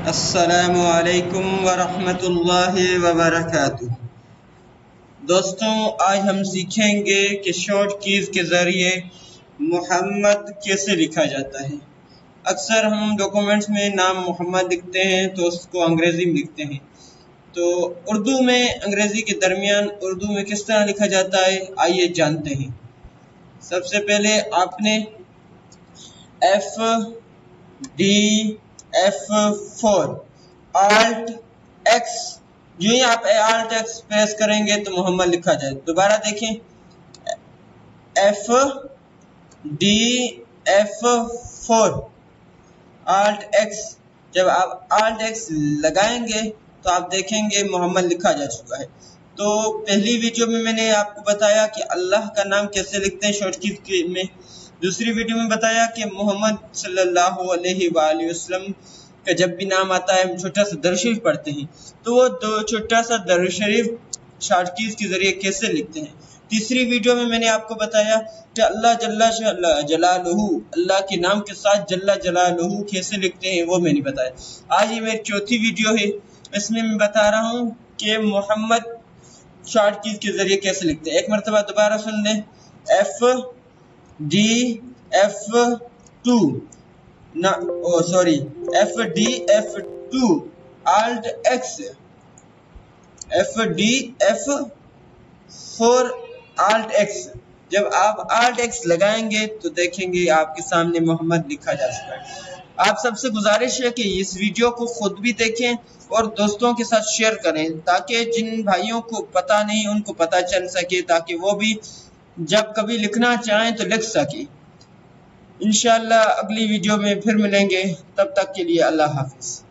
السلام علیکم ورحمۃ اللہ وبرکاتہ۔ دوستوں، آج ہم سیکھیں گے کہ شارٹ کیز کے ذریعے محمد کیسے لکھا جاتا ہے۔ اکثر ہم ڈاکومنٹس میں نام محمد لکھتے ہیں تو اس کو انگریزی میں لکھتے ہیں، تو اردو میں انگریزی کے درمیان اردو میں کس طرح لکھا جاتا ہے، آئیے جانتے ہیں۔ سب سے پہلے آپ نے F4 Alt X، جو ہی آپ Alt X پریس کریں گے تو محمد لکھا جائے۔ دوبارہ دیکھیں F4 Alt X، جب آپ Alt X لگائیں گے تو آپ دیکھیں گے محمد لکھا جا چکا ہے۔ تو پہلی ویڈیو میں نے آپ کو بتایا کہ اللہ کا نام کیسے لکھتے ہیں شارٹ کی میں، دوسری ویڈیو میں بتایا کہ محمد صلی اللہ علیہ وآلہ وسلم کا جب بھی نام آتا ہے ہم چھوٹا سا درود شریف پڑھتے ہیں، تو وہ چھوٹا سا درود شریف شارٹ کیز کے ذریعے کیسے لکھتے ہیں۔ تیسری ویڈیو میں نے آپ کو بتایا کہ اللہ جل جلالہ، اللہ کے نام کے ساتھ جل جلالہ کیسے لکھتے ہیں، وہ میں نے بتایا۔ آج یہ میری چوتھی ویڈیو ہے، اس میں بتا رہا ہوں کہ محمد شارٹ کیز کے ذریعے کیسے لکھتے ہیں۔ ایک مرتبہ دوبارہ سن لیں، FDF2 Alt X، FDF4 Alt X، جب آپ Alt X لگائیں گے تو دیکھیں گے آپ کے سامنے محمد لکھا جا سکتا ہے۔ آپ سب سے گزارش ہے کہ اس ویڈیو کو خود بھی دیکھیں اور دوستوں کے ساتھ شیئر کریں، تاکہ جن بھائیوں کو پتہ نہیں ان کو پتہ چل سکے، تاکہ وہ بھی جب کبھی لکھنا چاہیں تو لکھ سکیں۔ انشاءاللہ اگلی ویڈیو میں پھر ملیں گے، تب تک کے لیے اللہ حافظ۔